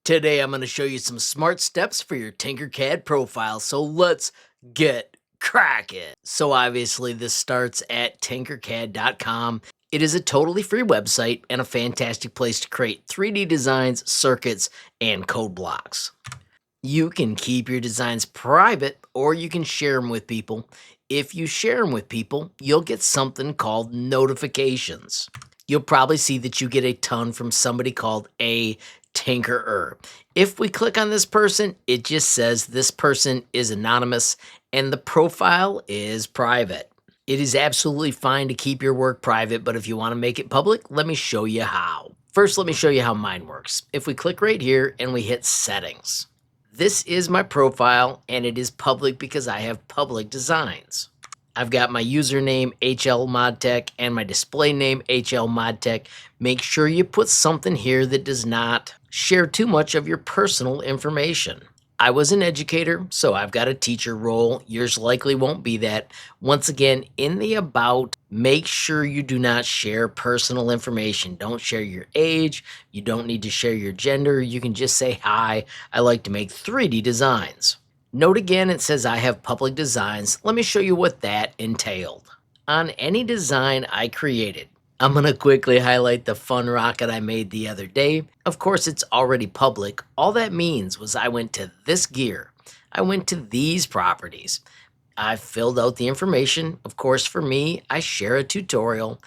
Today I'm going to show you some smart steps for your Tinkercad profile, so let's get cracking. So obviously this starts at tinkercad.com. It is a totally free website and a fantastic place to create 3D designs, circuits, and code blocks. You can keep your designs private or you can share them with people. If you share them with people, you'll get something called notifications. You'll probably see that you get a ton from somebody called a Tinkerer. If we click on this person, it just says this person is anonymous and the profile is private. It is absolutely fine to keep your work private, but if you want to make it public, let me show you how. First, let me show you how mine works. If we click right here and we hit settings, this is my profile and it is public because I have public designs. I've got my username HLModTech and my display name HLModTech. Make sure you put something here that does not share too much of your personal information. I was an educator, so I've got a teacher role. Yours likely won't be that. Once again, in the about, make sure you do not share personal information. Don't share your age. You don't need to share your gender. You can just say, hi, I like to make 3D designs. Note again, it says I have public designs. Let me show you what that entailed. On any design I created, I'm going to quickly highlight the fun rocket I made the other day. Of course, it's already public. All that means was I went to this gear. I went to these properties. I filled out the information. Of course, for me, I share a tutorial.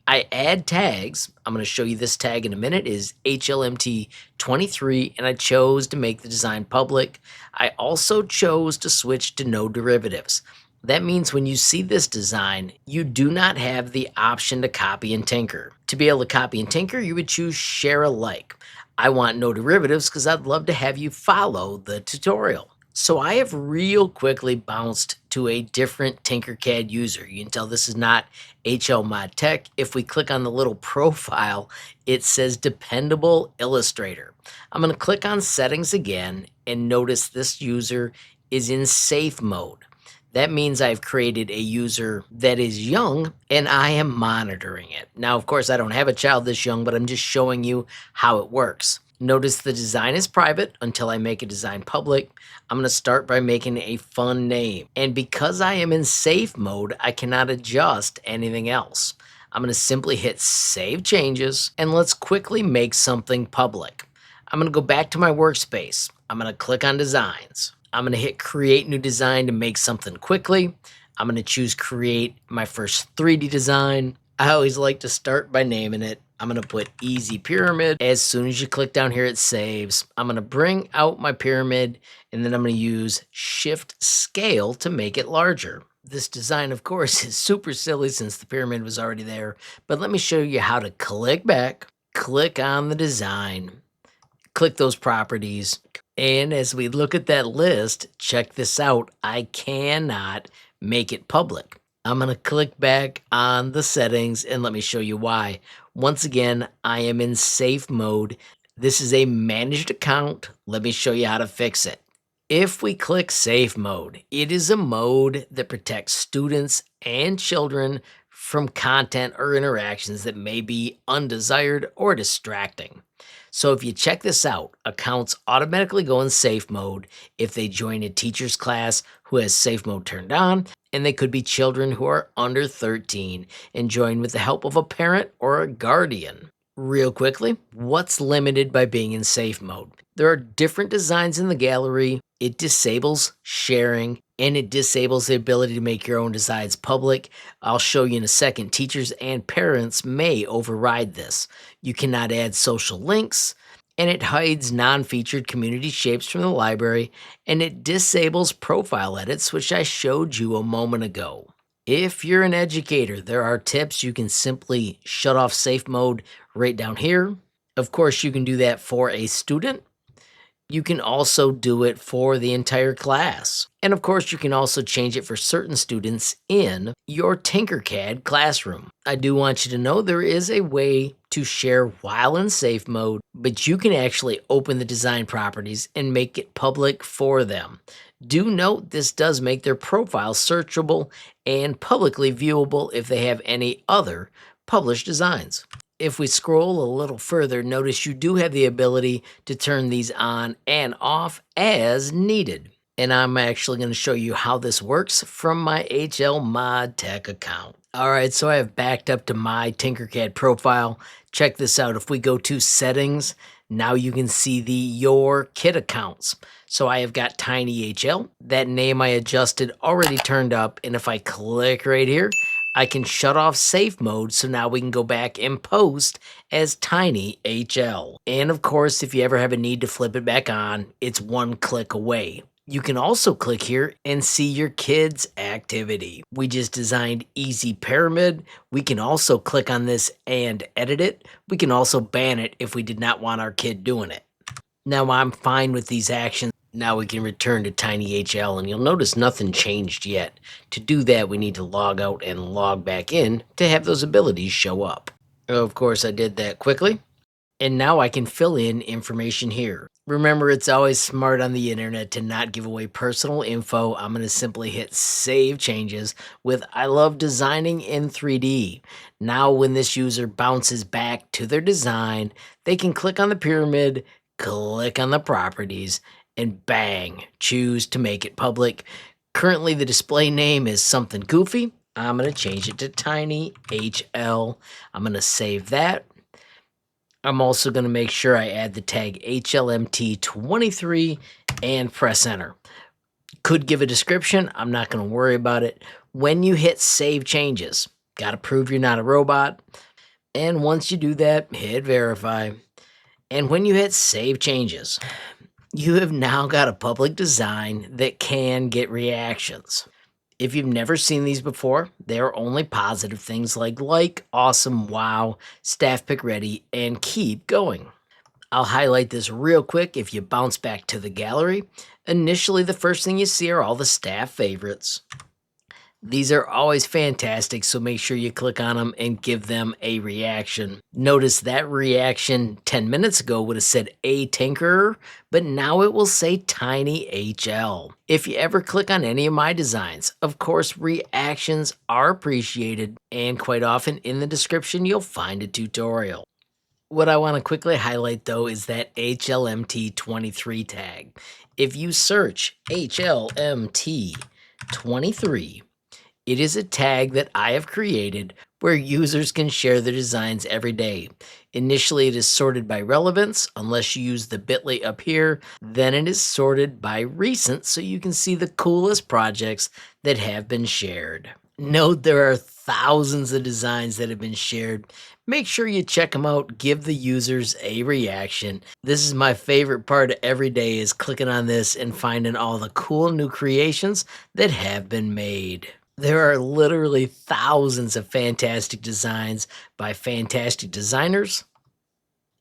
I add tags. I'm going to show you this tag in a minute is HLMT23, and I chose to make the design public. I also chose to switch to no derivatives. That means when you see this design, you do not have the option to copy and tinker. To be able to copy and tinker, you would choose share alike. I want no derivatives because I'd love to have you follow the tutorial. So I have real quickly bounced to a different Tinkercad user. You can tell this is not HLModTech. If we click on the little profile, it says Dependable Illustrator. I'm going to click on Settings again and notice this user is in Safe Mode. That means I've created a user that is young and I am monitoring it. Now, of course, I don't have a child this young, but I'm just showing you how it works. Notice the design is private until I make a design public. I'm going to start by making a fun name. And because I am in safe mode, I cannot adjust anything else. I'm going to simply hit Save Changes and let's quickly make something public. I'm going to go back to my workspace. I'm going to click on Designs. I'm going to hit Create New Design to make something quickly. I'm going to choose Create my first 3D design. I always like to start by naming it. I'm going to put Easy Pyramid. As soon as you click down here, it saves. I'm going to bring out my pyramid, and then I'm going to use Shift Scale to make it larger. This design, of course, is super silly since the pyramid was already there, but let me show you how to click back, click on the design, click those properties, and as we look at that list, check this out. I cannot make it public. I'm going to click back on the settings and let me show you why. Once again, I am in safe mode. This is a managed account. Let me show you how to fix it. If we click safe mode, it is a mode that protects students and children from content or interactions that may be undesired or distracting. So if you check this out, accounts automatically go in safe mode if they join a teacher's class who has safe mode turned on, and they could be children who are under 13 and join with the help of a parent or a guardian. Real quickly, what's limited by being in safe mode? There are different designs in the gallery. It disables sharing and it disables the ability to make your own designs public. I'll show you in a second. Teachers and parents may override this. You cannot add social links, and it hides non-featured community shapes from the library, and it disables profile edits, which I showed you a moment ago. If you're an educator, there are tips. You can simply shut off safe mode right down here. Of course, you can do that for a student. You can also do it for the entire class. And of course, you can also change it for certain students in your Tinkercad classroom. I do want you to know there is a way to share while in safe mode, but you can actually open the design properties and make it public for them. Do note this does make their profile searchable and publicly viewable if they have any other published designs. If we scroll a little further, notice you do have the ability to turn these on and off as needed. And I'm actually going to show you how this works from my HLModTech account. All right, so I have backed up to my Tinkercad profile. Check this out. If we go to settings, now you can see the Your Kit accounts. So I have got TinyHL. That name I adjusted already turned up. And if I click right here, I can shut off safe mode, so now we can go back and post as TinyHL. And of course, if you ever have a need to flip it back on, it's one click away. You can also click here and see your kid's activity. We just designed Easy Pyramid. We can also click on this and edit it. We can also ban it if we did not want our kid doing it. Now I'm fine with these actions. Now we can return to TinyHL, and you'll notice nothing changed yet. To do that, we need to log out and log back in to have those abilities show up. Of course, I did that quickly. And now I can fill in information here. Remember, it's always smart on the internet to not give away personal info. I'm going to simply hit Save Changes with I love designing in 3D. Now when this user bounces back to their design, they can click on the pyramid, click on the properties, and bang, choose to make it public. Currently, the display name is something goofy. I'm going to change it to TinyHL. I'm going to save that. I'm also going to make sure I add the tag HLMT23 and press enter. Could give a description. I'm not going to worry about it. When you hit Save Changes, got to prove you're not a robot. And once you do that, hit Verify. And when you hit Save Changes, you have now got a public design that can get reactions. If you've never seen these before, they are only positive things like, awesome, wow, staff pick ready, and keep going. I'll highlight this real quick. If you bounce back to the gallery, initially the first thing you see are all the staff favorites. These are always fantastic, so make sure you click on them and give them a reaction. Notice that reaction 10 minutes ago would have said a Tinkerer, but now it will say TinyHL. If you ever click on any of my designs, of course, reactions are appreciated, and quite often in the description you'll find a tutorial. What I want to quickly highlight though is that HLMT23 tag. If you search HLMT23, it is a tag that I have created where users can share their designs every day. Initially, it is sorted by relevance, unless you use the bit.ly up here. Then it is sorted by recent, so you can see the coolest projects that have been shared. Note there are thousands of designs that have been shared. Make sure you check them out, give the users a reaction. This is my favorite part of every day, is clicking on this and finding all the cool new creations that have been made. There are literally thousands of fantastic designs by fantastic designers.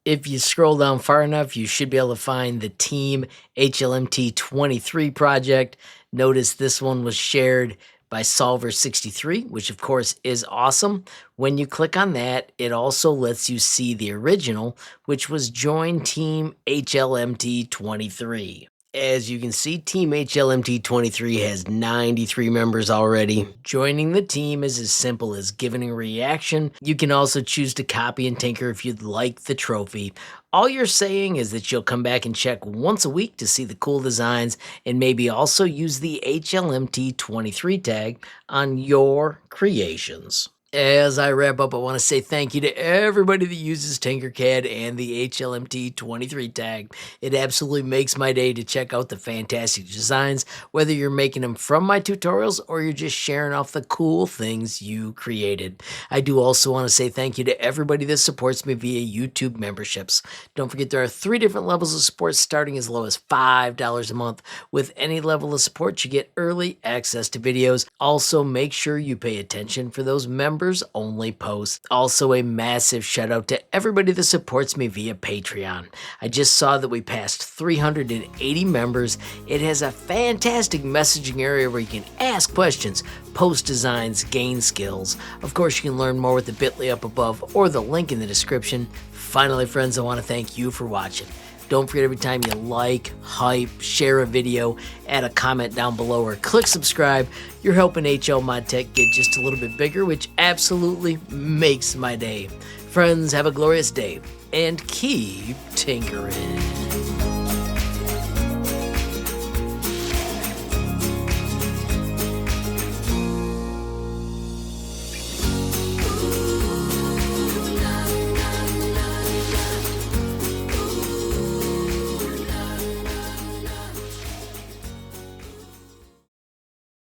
If you scroll down far enough, you should be able to find the Team HLMT23 project. Notice this one was shared by Solver63, which of course is awesome. When you click on that, it also lets you see the original, which was Join Team HLMT23. As you can see, Team HLMT23 has 93 members already. Joining the team is as simple as giving a reaction. You can also choose to copy and tinker if you'd like the trophy. All you're saying is that you'll come back and check once a week to see the cool designs, and maybe also use the HLMT23 tag on your creations. As I wrap up, I want to say thank you to everybody that uses Tinkercad and the HLMT23 tag. It absolutely makes my day to check out the fantastic designs, whether you're making them from my tutorials or you're just sharing off the cool things you created. I do also want to say thank you to everybody that supports me via YouTube memberships. Don't forget there are 3 different levels of support, starting as low as $5 a month. With any level of support, you get early access to videos. Also, make sure you pay attention for those members only posts. Also, a massive shout out to everybody that supports me via Patreon. I just saw that we passed 380 members. It has a fantastic messaging area where you can ask questions, post designs, gain skills. Of course, you can learn more with the bit.ly up above or the link in the description. Finally, friends, I want to thank you for watching. Don't forget, every time you like, hype, share a video, add a comment down below, or click subscribe, you're helping HLModTech get just a little bit bigger, which absolutely makes my day. Friends, have a glorious day, and keep tinkering.